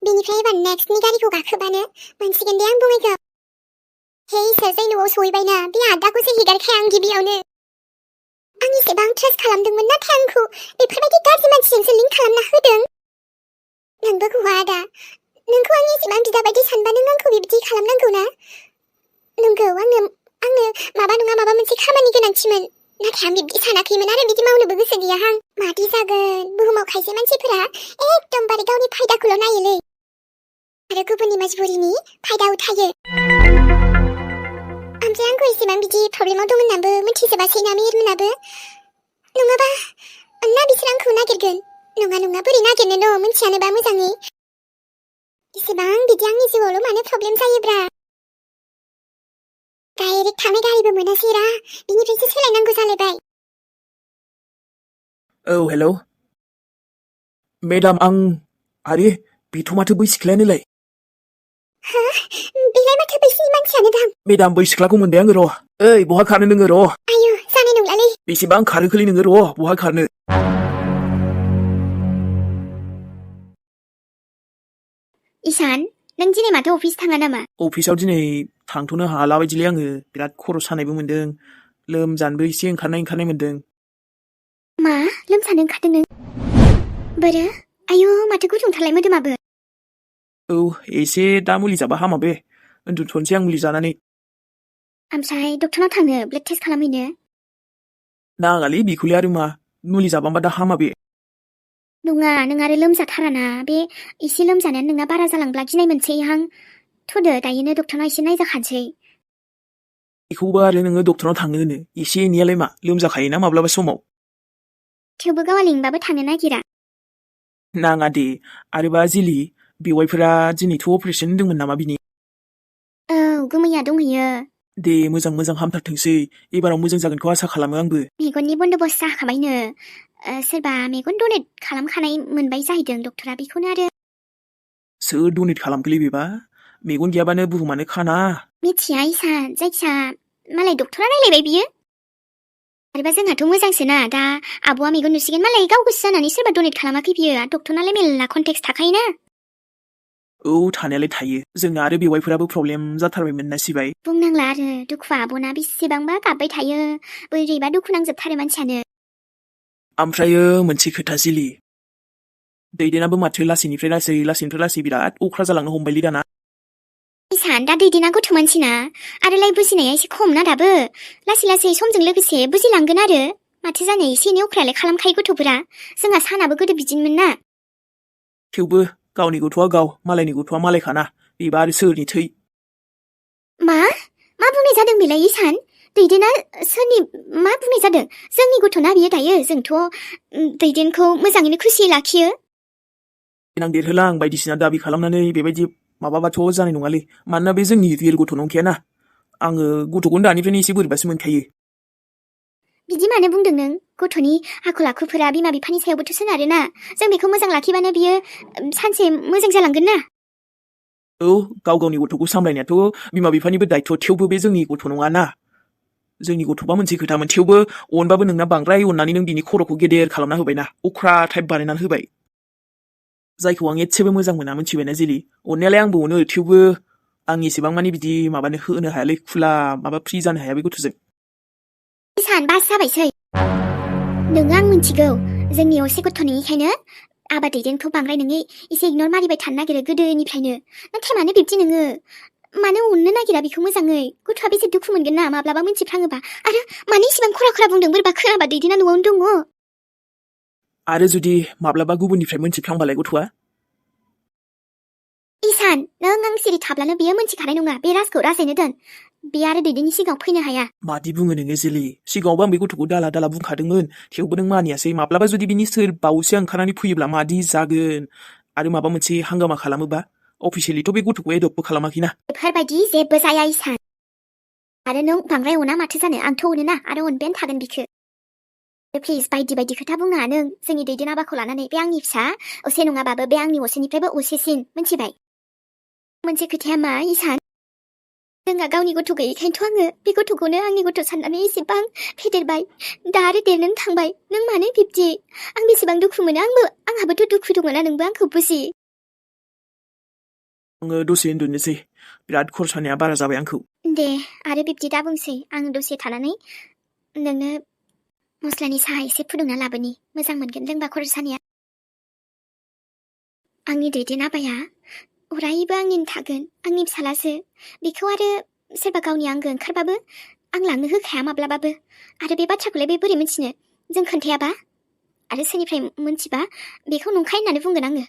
बेनिफ्राय एबार नेक्स्टनि गारिखौ गाखोबानो मोनसिगोन दे आं बङाइगाव। हे इसोर जै न'आव सहैबायना बे आदाखौसो हेगारखाया आं गिबियावनो। आं एसेबां ट्रास्ट खालामदोंमोन नाथाय आंखौ बेफोरबायदि गाज्रि मानसिजोंसो लिंक खालामना होदों। नोंबो हौवा आदा, नोंखौ आं एसेबां बिदा बायदि सानबा नों आंखौ बिब्दि खालामनांगौ ना? नंगौ आंनो माबा नङा माबा मोनसे खामानि गोनांथिमोन, नाथाय आं बिब्दि सानाखैमोन आरो बिदि मावनोबो गोसो गैया आं। मादि जागोन, बुहुमाव खायसे मानसिफोरा एकदमबारे गावनि फायदाखौल' नायोलै आरो गुबुननि मजबुरिनि फायदा उठायो। ओमफ्राय आंखौ एसेबां बिदि प्रब्लेमाव दं होननाबो मिथिजोबासै ना मेहेरमोनाबो। नङाबा ना बिसोर आंखौ नागिरगोन। नङा बोरै नागिरनो न' मिथियानोबा मोजाङै। एसेबां बिदि आंनि जिउआवल' मानो प्रब्लेम जायोब्रा। डाइरेक्ट थांनाय गारिबो मोनासैरा, बिनिफ्रायसो सोलायनांगौ जालायबाय। औ हेल' मेडाम, आरे बेथ' माथो बै सिख्लायानोलाय। हा? बेलाय माथो बैसिनि मानसियानो दां। मेडाम, बै सिख्लाखौ मोनबाय आङो र'। ओइ बहा खारनो नोङो र'। आयु जानाय नंलालै। बेसेबां खारोखोलै नोङो र', बहा खारनो। इसान, नों दिनै माथो अफिस थाङा नामा? अफिसाव दिनै थांथ'नो हाला बायदिलै आङो। बिराद खर' सानायबो मोनदों, लोमजानोबो एसे ओंखारनाय मोनदों। मा? लोमजानो ओंखारदों नों? बोरो? आयु माथो गुदुंथारलाय मोदोमाबो। औ, एसे दा मुलि जाबा हामा बे। उन्दुथ'नोसै आं मुलि जानानै। ओमफ्राय डक्टरनाव थांनो ब्लाड टेस्ट खालामहैनो? नाङालै बेखौलाय आरो मा, मुलि जाबांबा दा हामा बे। नङा, नों आरो लोमजाथाराना, बे एसे लोमजानायानो नोंना बारा जालांब्ला गिनाय मोनसैहां। थ'दो दायोनो डक्टरनाव एसे नायजाखानोसै। बेखौबो आरो नोङो डक्टरनाव थांनो होनो, एसे एनैयालाय मा लोमजाखायोना माब्लाबा समाव। थेवबो गावा लिंबाबो थांनो नागिरा। नाङा दे, आरोबा जिलि बेवाइफोरा दिनैथ' अपारेसन होन्दोंमोन नामा बिनि? औ, गुमैया दंहैयो। दे मोजां हामथारथोंसै, एबाराव मोजां जागोनखौ आसा खालामो आंबो। मेगननि बन्दबस्त जाखाबायनो। सोरबा मेगन डनेट खालामखानाय मोनबाय जाहैदों डक्टरा, बेखौनो आरो। सोर डनेट खालामखोलै बेबा? मेगन गैयाबानो बुहुमानो खाना। मिथिया इसान, जायखिया मालाय डक्टरा रायलायबाय बियो। आरोबा जोंहाथ' मोजांसोना, दा आब'आ मेगन नुसिगोन मालाय गाव गोसो जानानै सोरबा डनेट खालामाखै बियो। डक्टरनालाय मेल्ला कन्टेक्ट थाखायोना। औ, थानायालाय थायो। जोंना आरो बेवाइफोराबो प्रब्लेम जाथारबायमोन ना सिबाय। बुंनांला आरो, दुखुआ आब'ना बेसेबांबा गाबबाय थायो। बोरैबा दुखु नांजोबथारो मानसियानो। ओमफ्रायो मोनसे खोथा जिलि, दैदेनाबो माथो लासैनिफ्राय बिराद अख्रा जालांनो हमबायलै दाना। इसान, दा दैदेना गथ' मानसिना, आरोलाय बुजिनाया एसे खम ना दाबो। लासै समजों लोगोसे बुजिलांगोन आरो। माथो जानो, एसे एनै अख्रायालाय खालामखायो गथ'फोरा। जोंहा सानाबो गोदो बिदिनोमोन ना। थेवबो गावनि गथ'आ गाव, मालायनि गथ'आ मालायखाना, बेबा आरो सोरनि थै। मा बुंनाय जादों बेलाय इसान? दैदेना सोरनि मा बुंनाय जादों? जोंनि गथ'ना बियो दायो। जोंथ' दैदेनखौ मोजाङैनो खुसियै लाखियो। देनां देरहोलां बायदिसिना दाबि खालामनानै बेबायदि माबाबाथ' जानाय नङालै, मानोना बे जोंनि रियेल गथ' नंखायाना। आङो गथ'खौनो दानिफ्रायनो एसे बोरैबासो मोनखायो। बिदि मानो बुंदों नों? गथ'नि आखल आखुफोरा बिमा बिफानि सायावबोथ' सोनारोना। जों बेखौ मोजां लाखिबानो बियो सानसे मोजां जालांगोन ना। औ, गावनि गथ'खौ सामलायनायाथ' बिमा बिफानिबो दायथ', थेवबो बे जोंनि गथ' नङाना। जोंनि गथ'बा मोनसे खोथामोन, थेवबो अनबाबो नोंना बांद्राय अननानै नों बिनि खर'खौ गेदेर खालामना होबायना, अख्रा टाइप बानायनानै होबाय। जायखौ आं एसेबो मोजां मोना, मिथिबायना जिलि? अननायालाय आंबो अनो, थेवबो आं एसेबां मानि बिदि माबानो होनो हायालै, खुला फ्रि जानो हाया बे गथ'जों। इसान, बास जाबायसै। नोङो आं मिथिगौ, जोंनि असे गथ' नङिखायनो आबा दैदेनखौ बांद्राय नोङो एसे इगनर मारिबाय थानो नागिरो गोदोनिफ्रायनो। नाथाय मानो बिब्दि नोङो? मानो अननो नागिरा बेखौ मोजाङै? गथ'आ बेसे दुखु मोनगोन ना माब्लाबा मोनथिफ्राङोबा। आरो मानो इसेबां खरा बुंदों? बोरैबा खोनाबा दैदेना न'आवनो दङ। आरो जुदि माब्लाबा गुबुननिफ्राय मोनथिफ्लांबालाय गथ'आ? इसान, नों आं सिरि थाब्लानो बेयो मोनथिखानाय नङा। बे राजखौ राजायनो दोन। बे आरो दैदेननि सिगाङाव फैनो हाया। मादि बुङो नोङो जिलि? सिगाङावबो आं बे गथ'खौ दाला बुंखादोंमोन, थेवबो नों मानियासै। माब्लाबा जुदि बिनि सोर बावैसो ओंखारनानै फैयोब्ला मादि जागोन? आरो माबा मोनसे हांगामा खालामोबा? अफिसियेलिथ' बे गथ'खौ एडप्टबो खालामाखैना। बेफोरबायदि जेबो जाया इसान। आरो नों बांद्राय अना माथो जानो? आंथ' अनोना, आरो अनबायानो थागोन बिखो। प्लिज बायदि खोथा बुंनाङा नों जोंनि दैदेन आबाखौ लानानै। बे आंनि फिसा, असे नङाबाबो बे आंनि असेनिफ्रायबो असेसिन, मिथिबाय? मोनसे खोथाया मा इसान? जोंहा गावनि गथ' गैयैखायनोथ' आङो बे गथ'खौनो आंनि गथ' साननानै एसेबां फेदेरबाय। दा आरो देरनोनो थांबाय। नों मानो बिब्दि? आं बेसेबां दुखु मोनो। आंहाबोथ' दुखु दङना, नोंबो आंखौ बुजि। आङो दसे उन्दुनोसै बिराद खर' सानाया बारा जाबाय आंखौ दे आरो बिब्दि दा बुंसै आं दसे थानानै नोंनो मस्लानि साहा एसे फुदुंना लाबोनि मोजां मोनगोन लोंबा खर' सानाया आंनि दैदेन आबाया अरायबो आंनिनो थागोन आंनि फिसालासो बेखौ आरो सोरबा गावनि आंगो ओंखारबाबो आं लांनो होखाया माब्लाबाबो आरो बे बाथ्राखौलाय बे बोरै मिथिनो जों खोन्थायाबा आरो सोरनिफ्राय मोनथिबा बेखौ नंखाय होननानै बुंगोन आङो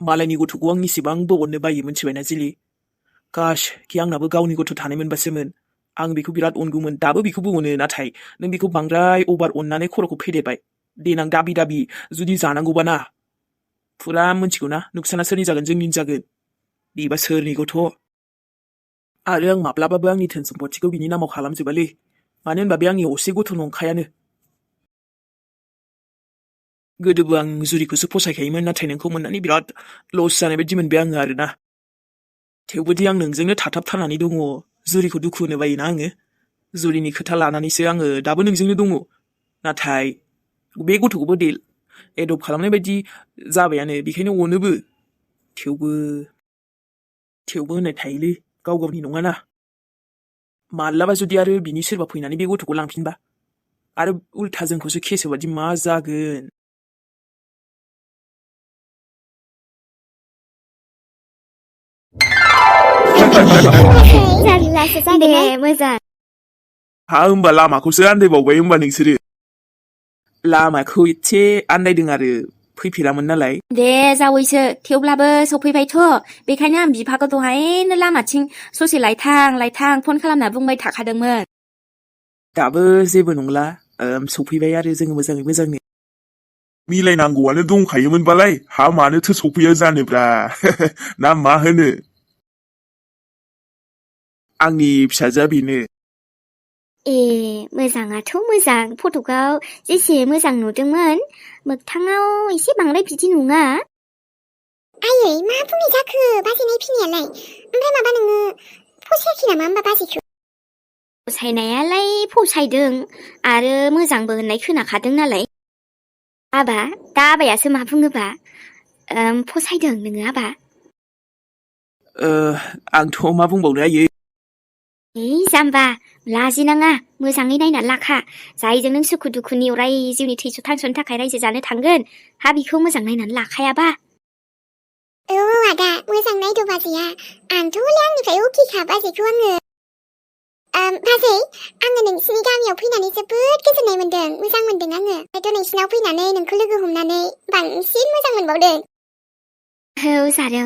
मालायनि गथ'खौ आं इसेबांबो अननो बायो मिथिबायना जिलि काश कि आंनाबो गावनि गथ' थानाय मोनबासोमोन आं बेखौ बिराद अनगौमोन दाबो बेखौबो अनो नाथाय नों बेखौ बांद्राय अभार अननानै खर'खौ फेदेरबाय देनां दाबि दाबि जुदि जानांगौबा ना फुरा मिथिगौ ना नुकसाना सोरनि जागोन जोंनि जागोन बेबा सोरनि गथ' आरो आं माब्लाबाबो आंनि धोन सम्पथिखौ बिनि नामाव खालामजोबालै मानो होनबा बे आंनि असे गथ' नंखायानो गोदोबो आं जुरिखौसो फसायखायोमोन नाथाय नोंखौ मोननानै बिराद लस जानाय बायदि मोनबाय आङो आरोना थेवबोदि आं नोंजोंनो थाथाबथारनानै दङ जुरिखौ दुखु होनो बायोना आङो जुरिनि खोथा लानानैसो आङो दाबो नोंजोंनो दङ नाथाय बे गथ'खौबो एडप्ट खालामनाय बायदि जाबायानो बेखायनो अनोबो थेवबो होननाय थायोलै गाव गावनि नङाना माब्लाबा जुदि आरो बिनि सोरबा फैनानै बे गथ'खौ लांफिनबा आरो उल्था जोंखौसो खेसोबादि मा जागोन जारलासो जागोन दे मोजां हा होमबा लामाखौसो आन्दायबावबाय होमबा नोंसोरो लामाखौ एसे आन्दायदों आरो फैफेरामोन नालाय दे जावैसो थेवब्लाबो सफैबायथ' बेखायनो आं बिफाखौ दहायनो लामाथिं ससे लायथां फन खालामना बुंबाय थाखादोंमोन दाबो जेबो नंला सफैबाय आरो जोङो मोजांनो मिलायनांगौआनो दंखायोमोनबालाय हा मानोथो सफैया जानोब्रा ना मा होनो आंनि फिसाजोआ बेनो ए मोजाङाथ' मोजां फटकआव जेसे मोजां नुदोंमोन मोगथाङाव एसे बांद्राय बिदि नङा आयै मा बुंनाय जाखो बाजै नायफैनायालाय ओमफ्राय माबा नोङो फसायाखै नामा होमबा बाजैखौ फसायनायालाय फसायदों आरो मोजांबो होननाय खोनाखादों नालाय आबा दा आबायासो मा बुङोबा फसायदों नोङो आबा आंथ' मा बुंबावनो आयै जाम्बा लाजिनाङा मोजाङै नायनानै लाखा जायजों नों सुखु दुखुनि अराय जिउनि थैस' थांस'नि थाखाय रायजो जानो थांगोन हा बिखौ मोजां नायनानै लाखायाबा औ आदा मोजां नायद' बाजैया आंथ' हले आंनिफ्राय अकेखा बाजैखौ आङो बाजै आङो नोंसिनि गामियाव फैनानै जोबोद गोजोननाय मोन्दों मोजां मोन्दों आङो ओमफ्राय नोंसिनाव फैनानै नोंखौ लोगो हमनानै बांसिन मोजां मोनबावदों औ जारौ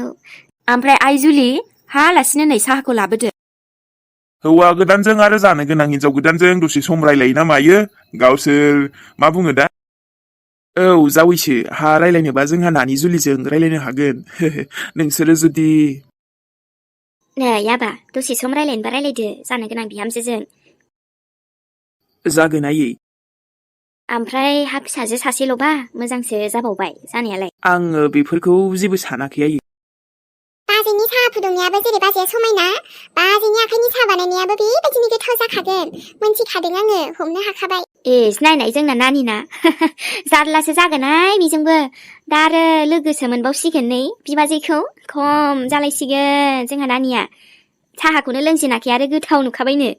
ओमफ्राय आइ जुलि हा आलासिनो नै साहाखौ लाबोदो हौवा गोदानजों आरो जानो गोनां हिनजाव गोदानजों दसे सम रायलायो ना मायो गावसोर मा बुङो दा औ जावैसो हा रायलायनोबा जोंहा नानि जुलिजों रायलायनो हागोन नोंसोरो जुदि नै आबा दसे सम रायलायनोबा रायलायदो जानो गोनां बिहामजोजों जागोन आयै ओमफ्राय हा फिसाजो सासेल'बा मोजांसो जाबावबाय जानायालाय आङो बेफोरखौ जेबो सानाखै आयै बाजैनि साहा फुदुंनायाबो जेरै बाजैया समायना बाजैनि आखाइनि साहा बानायनायाबो बेबायदिनो गोथाव जाखागोन मोनथिखादों आङो हमनो हाखाबाय नायनाय जोंना नानिना जारलासो जागोनहाय बेजोंबो दा आरो लोगोसो मोनबावसिगोन नै बिबाजैखौ खम जालायसिगोन जोंहा नानिया साहाखौनो लोंजेनाखै आरो गोथाव नुखाबायनो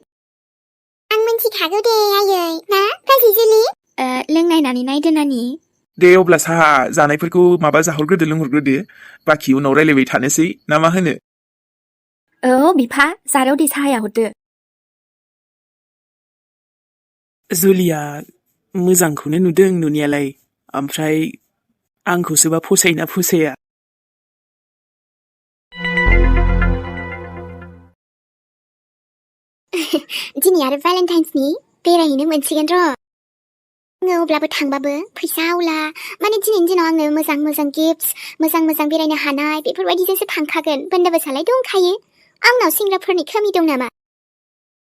आं मोनथिखागौ दे आयै ना बाजै जुलि लोंनायनानै नायदो नानि दे अब्ला साहा जानायफोरखौ माबा जाहरग्रोदो लोंहरग्रोदो बाखि उनाव रायलायबाय थानोसै ना मा होनो औ बिफा जारौ दे साहाया हरदो जुलिया मोजांखौनो नुदों नुनायालाय ओमफ्राय आंखौसोबा फसायोना फसाया दिनै आरो भ्यालेन्टाइन्सनि बेरायहैनो मोनसिगोन र' आङो अब्लाबो थांबाबो फैसा आवला माने दिनैनि दिनाव आङो मोजां गिफ्टस मोजां बेरायनो हानाय बेफोरबायदिजोंसो थांखागोन बोन्दोबसालाय दंखायो आंनाव सेंग्राफोरनि खमि दं नामा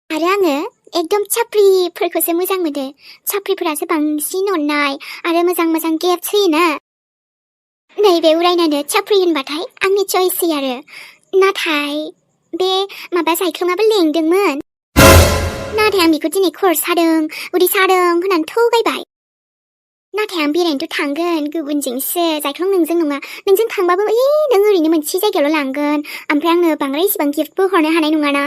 आरो आङो एकदम साप्रिफोरखौसो मोजां मोनो साप्रिफोरासो बांसिन अननाय आरो मोजां गिफ्टस होयोना नैबे उरायनानो साप्रि होनबाथाय आंनि चइससै आरो नाथाय बे माबा जायख्लङाबो लेंदोंमोन नाथाय आं बेखौ दिनै खर' सादों उदै सादों होननानै थगायबाय नाथाय आं बेरायनोथ' थांगोन गुबुनजोंसो जायख्लं नोंजों नङा नोंजों थांबाबो नों ओरैनो मोनसे जायगायावल' लांगोन ओमफ्राय आंनो बांद्राय इसेबां गिफ्टबो हरनो हानाय नङाना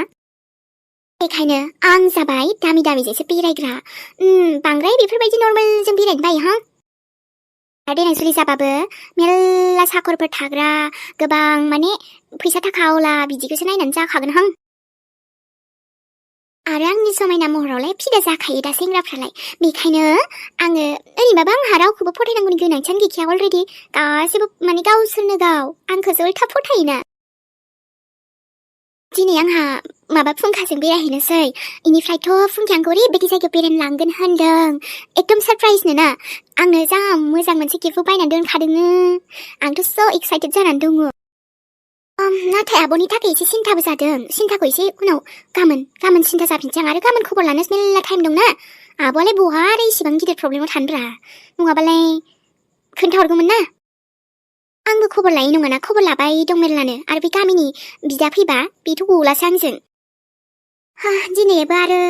बेखायनो आं जाबाय दामि दामिजोंसो बेरायग्रा बांद्राय बेफोरबायदि नर्मेलजों बेरायनो बायो हा देनां जुलि जाबाबो मेरला साखरफोर थाग्रा गोबां माने फैसा थाखा आवला बिदिखौसो नायनानै जाखागोन हां आरो आंनि समायना महरावलाय फिदा जाखायो दा सेंग्राफ्रालाय बेखायनो आङो ओरैबाबो आंहा रावखौबो फोथायनांगौनि गोनांथियानो गैखाया अलरेडि गासैबो माने गावसोरनो गाव आंखौसो उल्था फोथायोना दिनै आंहा माबा फुंखाजों बेरायहैनोसै इनिफ्रायथ' फुंखाया आंखौ ओरैबायदि जायगायाव बेरायनो लांगोन होनदों एकदम सारप्राइजनो ना आंनो जा मोजां मोनसे गिफ्टबो बायनानै दोनखादोंनो आंथ' स' एक्साइटेड जानानै दङ नाथाय आब'नि थाखाय एसे सिन्थाबो जादों सिन्थाखौ एसे उनाव गाबोन सिन्था जाफिनसै आं आरो गाबोन खबर लानोसो मेरला टाइम दंना आब'आलाय बहा आरो इसिबां गिदिर प्रब्लेमाव थानोब्रा नङाबालाय खोन्थाहरगौमोन ना आंबो खबर लायै नङाना खबर लाबाय दं मेरलानो आरो बे गामिनि बिदा फैबा बेथ' गलासो आंजों दिनैबो आरो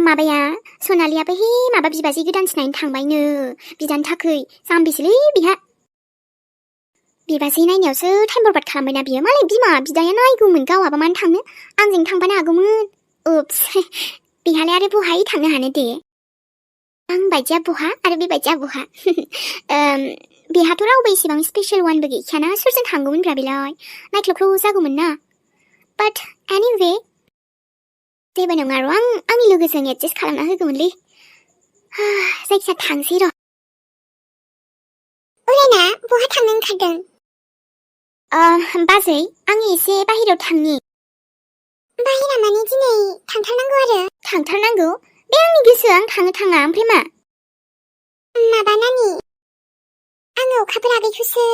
माबाया सनालियाबो माबा बिबाजै गोदानसो नायनो थांबायनो बिदानि थाखै जाम्बिसोलै बिहा बिबाजै नायनायावसो टाइम बरबाद खालामबायना बियो मालाय बिमा बिदाया नायगौमोन गावहाबा मानो थांनो आंजों थांफानो हागौमोन उप्स बेहालाय आरो बहाय थांनो हानो दे आं बायदिया बहा आरो बेबायदिया बहा बेहाथ' रावबो इसेबां स्पेशल वानबो गैखायाना सोरजों थांगौमोनब्रा बेलाय नायख्ल'ख्ल' जागौमोन ना बाट एनिवे जेबो नङा र' आंनि लोगोजों एडजास्ट खालामना होगौमोनलै जायखिया थांसै र' उरायना बहा थांनो ओंखारदों बाजै आं एसे बाहेरायाव थांनि बाहेरा माने दिनै थांथारनांगौ आरो थांथारनांगौ बे आंनि गोसो आं थाङा ओमफ्राय मा माबा नानि आङो अखाफोर आगैखौसो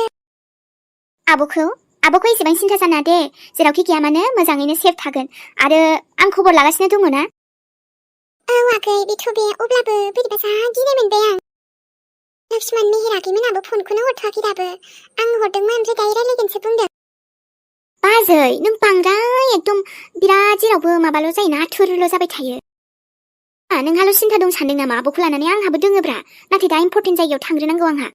आब'खौ एसेबां सिन्था जाना दे जेरावखि गैया मानो मोजाङैनो सेफ थागोन आरो आं खबर लागासिनो दङ ना औ आगै बेथ' बे अब्लाबो बोरैबा जा गिनाय मोनबाय आं लक्ष्मण मेहेर आगैमोनाबो फनखौनो हरथ'वाखै दाबो आं हरदोंमोन ओमफ्राय दायो रायलायगोनसो बुंदों बाजै नों बांद्राय एकदम बिराद जेरावबो माबाल' जायोना आथुरल' जाबाय थायो नोंहाल' सिन्था दं सानदों नामा आब'खौ लानानै आंहाबो दोङोब्रा नाथाय दा इम्परटेन्ट जायगायाव थांग्रोनांगौ आंहा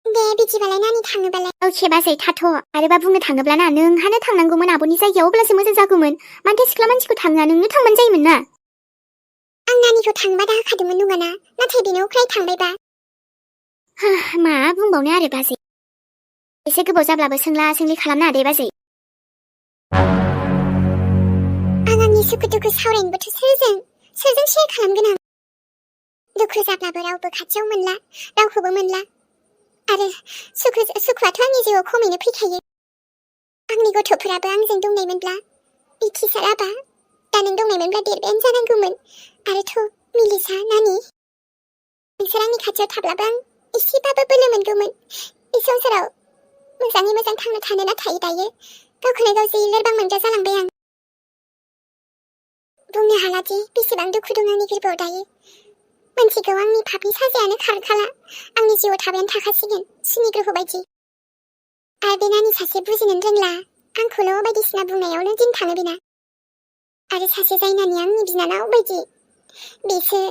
दे बिदिबालाय नानि थाङोबालाय अके बाजै थाथ' आरोबा बुंनो थाङोब्ला ना नोंहानो थांनांगौमोन आब'नि जायगायाव अब्लासो मोजां जागौमोन मानोथो सिख्ला मानसिखौ थाङा नोंनो थांबानो जायोमोन ना आं नानिखौ थांबा दा होखादोंमोन नङाना नाथाय बेनो अख्राय थांबायबा मा बुंबावनो आरो बाजै एसे गोबाव जाब्लाबो सोंला सोंलि खालामनो दे बाजै आं आंनि सुखु दुखु सावरायनोबोथ' सोरजों शेयार खालामगोन आं दुखु जाब्लाबो रावबो खाथियाव मोनला रावखौबो मोनला आरो सुखुआथ' आंनि जिउआव खमैनो फैखायो आंनि गथ'फोराबो आंजों दंनायमोनब्ला इथिसार आबा दा नों दंनायमोनब्ला देरबायानो जानांगौमोन आरोथ' मिलिसा नानि नोंसोर आंनि खाथियाव थाब्लाबो आं एसेबाबो बोलो मोनगौमोन बे संसाराव मोजाङै मोजां थांना थानो नाथाय दायो गावखौनो गाव जि लोरबां मोनग्रा जालांबाय आं बुंनो हालादि बेसेबां दुखु दं आंनि गोरबोआव दायो मोनथिगौ आंनि पापनि साजायानो खारखाला आंनि जिउआव थाबायानो थाखासिगोन सिनि ग्रह बायदि आरो बे नानि सासे बुजिनो रोंला आंखौल' बायदिसिना बुंनायावनो दिन थाङो बेना आरो सासे जाय नानि आंनि बिनानाव बायदि बेसो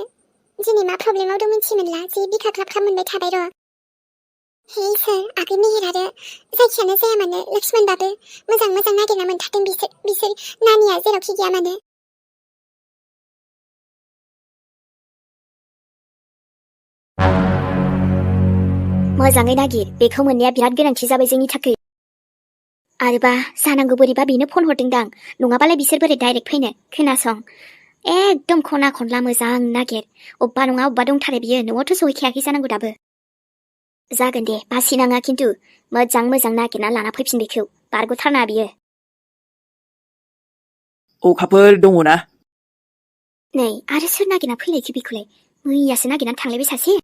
दिनै मा प्रब्लेमाव दं मिथिमोनला जि बिखा ख्लाब ख्लाब मोनबाय थाबाय र' हे इसोर आगै मेहेर आरो जायखियानो जाया मानो लक्ष्मणबाबो मोजां नागिरना मोनथारदों बिसोर नानिया जेरावखि गैया मानो मोजाङै नागिर बेखौ मोननाया बिराद गोनांथि जाबाय जोंनि थाखाय आरोबा जानांगौ बोरैबा बेनो फन हरदोंदां नङाबालाय बिसोर बोरै डाइरेक्ट फैनो खोनासं एकदम खना खनला मोजां नागिर अबबा नङा अबबा दंथारो बियो न'आवथ' सहैखायाखै जानांगौ दाबो जागोन दे बासिनाङा खिन्थु मोजां नागिरना लाना फैफिन बेखौ बारग'थारना बियो अखाफोर दङ ना नै आरो सोर नागिरना फैलायखो बेखौलाय मैयासो नागिरनानै थांलायबाय सासे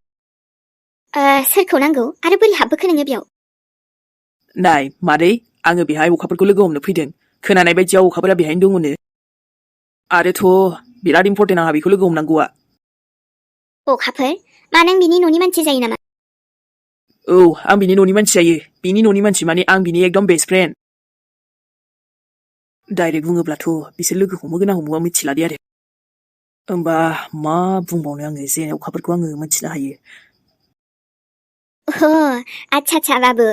सोरखौ नांगौ आरो बोरै हाबबोखो नोङो बेयाव नाय मादै आङो बेहाय अखाफोरखौ लोगो हमनो फैदों खोनानाय बायदियाव अखाफोरा बेहायनो दङनो आरोथ' बिराद इम्परटेन्ट आंहा बेखौ लोगो हमनांगौआ अखाफोर मा नों बिनि न'नि मानसि जायो नामा औ आं बिनि न'नि मानसि जायो बिनि न'नि मानसि माने आं बिनि एकदम बेस्ट फ्रेन्ड डाइरेक्ट बुङोब्लाथ' बिसोर लोगो हमगोन ना हमआ मिथिला दे आरो होमबा मा बुंबावनो आङो जे अखाफोरखौ आङो मिथिनो हायो आच्छा बाबु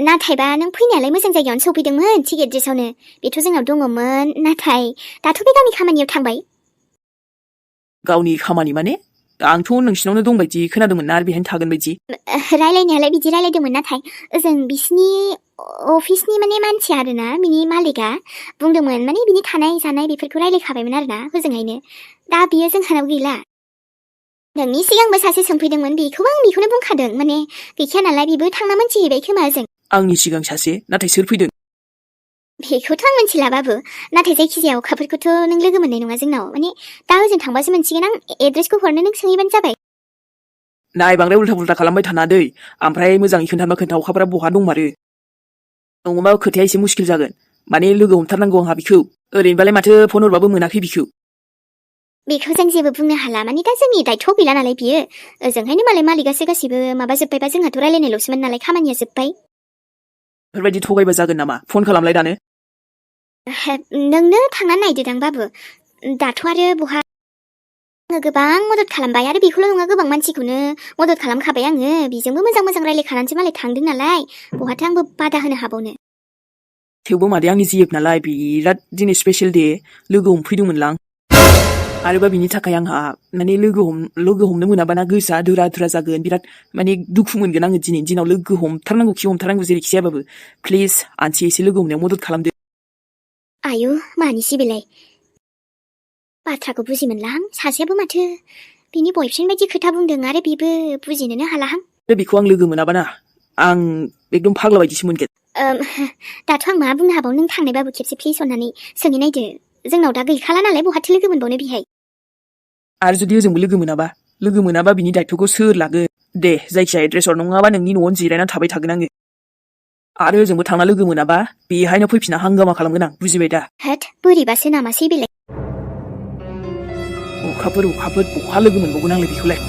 नाथायबा नों फैनायालाय मोजां जायगायावनो सफैदोंमोन थिक एड्रेसावनो बेथ' जोंनाव दङमोन नाथाय दाथ' बे गावनि खामानियाव थांबाय गावनि खामानि माने आंथ' नोंसिनावनो दंबायदि खोनादोंमोन ना आरो बेहायनो थागोन बायदि रायलायनायालाय बिदि रायलायदोंमोन नाथाय ओजों बिसिनि अफिसनि माने मानसि आरोना बिनि मालिकआ बुंदोंमोन माने बिनि थानाय जानाय बेफोरखौ रायलायखाबायमोन आरोना हजोंहायनो दा बियो जोंहानाव गैला नोंनि सिगांबो सासे सोंफैदोंमोन बेखौबो आं बेखौनो बुंखादों माने गैखाया नालाय बेबो थांना मोनथिहैबाय खोमा जों आंनि सिगां सासे नाथाय सोर फैदों बेखौथ' आं मिथिला बाबु नाथाय जायखिजाया अखाफोरखौथ' नों लोगो मोननाय नङा जोंनाव माने दा ओजों थांबासो मोनसिगोन आं एड्रेसखौ हरनो नों सोंहैबानो जाबाय नाय बांद्राय उल्था पुल्था खालामबाय थाना दै ओमफ्राय मोजाङै खोन्थाबा खोन्था अखाफोरा बहा दंमारो नङाबा खोथाया एसे मुस्किल जागोन माने लोगो हमथारनांगौ आंहा बिखौ ओरैनोबालाय माथो फन हरबाबो मोनाखै बिखौ बेखौ जों जेबो बुंनो हाला माने दा जोंनि दायथ' गैला नालाय बियो ओजोंहायनो मालाय मालिकआसो गासिबो माबा जोब्बायबा जोंहाथ' रायलायनायल'सोमोन नालाय खामानिया जोब्बाय बेफोरबायदि थगायबा जागोन नामा फन खालामलाय दानो नोंनो थांनानै नायदोदां बाबु दाथ' आरो बहा आङो गोबां मदद खालामबाय आरो बेखौल' नङा गोबां मानसिखौनो मदद खालामखाबाय आङो बेजोंबो मोजां मोजां रायलायखानानैसो मालाय थांदों नालाय बहाथो आंबो बादा होनो हाबावनो थेवबो मादै आंनि जिएफ नालाय बिराद दिनै स्पेसियेल दे लोगो हमफैदोंमोनलां आरोबा बिनि थाखाय आंहा माने लोगो हमनो मोनाबाना गोसोआ दुरा जागोन बिराद माने दुखु मोनगोन आङो दिनैनि दिनाव लोगो हमथारनांगौ जेरैखि जायाबाबो प्लिज आनथि एसे लोगो हमनायाव मदद खालामदो आयु मानिसै बेलाय बाथ्राखौ बुजिमोनलां सासेयाबो माथो बिनि बयफ्रेन्ड बायदि खोथा बुंदों आरो बेबो बुजिनोनो हालाहां बेखौ आं लोगो मोनाबाना आं एकदम फाग्ला बायदिसो मोनगोन दाथ' आं मा बुंनो हाबाव नों थांनायबाबो खेबसे प्लिज अननानै सोंहैनायदो जोंनाव दा गैखाला नालाय बहाथो लोगो मोनबावनो बेहाय आरो जुदि ओजोंबो लोगो मोनाबा बिनि दायथ'खौ सोर लागोन दे जायखिया एड्रेस हर नङाबा नोंनि न'आवनो जिरायनानै थाबाय थागोन आङो आरो ओजोंबो थांना लोगो मोनाबा बेहायनो फैफिना हांगामा खालामगोन आं बुजिबाय दा होद बोरैबासो नामासै बेलाय अखाफोर बहा लोगो मोनबावगोन आंलाय बेखौलाय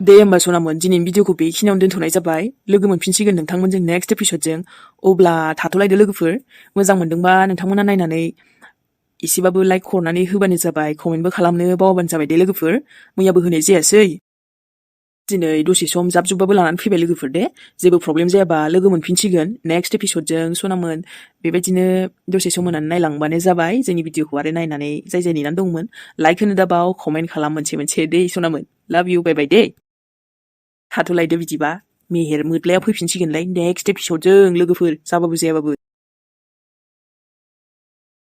दे होमबा सनामोन दिनैनि भिडिअखौ बेखिनियावनो दोनथ'नाय जाबाय लोगो मोनफिनसिगोन नोंथांमोनजों नेक्स्ट एपिसडजों अब्ला थाथ'लायदो लोगोफोर मोजां मोनदोंबा नोंथांमोना नायनानै एसेबाबो लाइक हरनानै होबानो जाबाय कमेन्टबो खालामनो बावाबानो जाबाय दे लोगोफोर मैयाबो होनाय जायासै दिनै दसे सम जाब-जुब्बाबो लानानै फैबाय लोगोफोर दे जेबो प्रब्लेम जायाबा लोगो मोनफिनसिगोन नेक्स्ट एपिसडजों सनामोन बेबायदिनो दसे सम होनानै नायलांबानो जाबाय जोंनि भिडिअखौ आरो नायनानै जाय नेनानै दंमोन लाइक होनो दाबाव कमेन्ट खालाम मोनसे दे सनामोन लाभ इउ बाय बाय दे थाथ'लायदो बिदिबा मेहेर मोद्लाया फैफिनसिगोनलाय नेक्स्ट एपिसडजों लोगोफोर जाबाबो जायाबाबो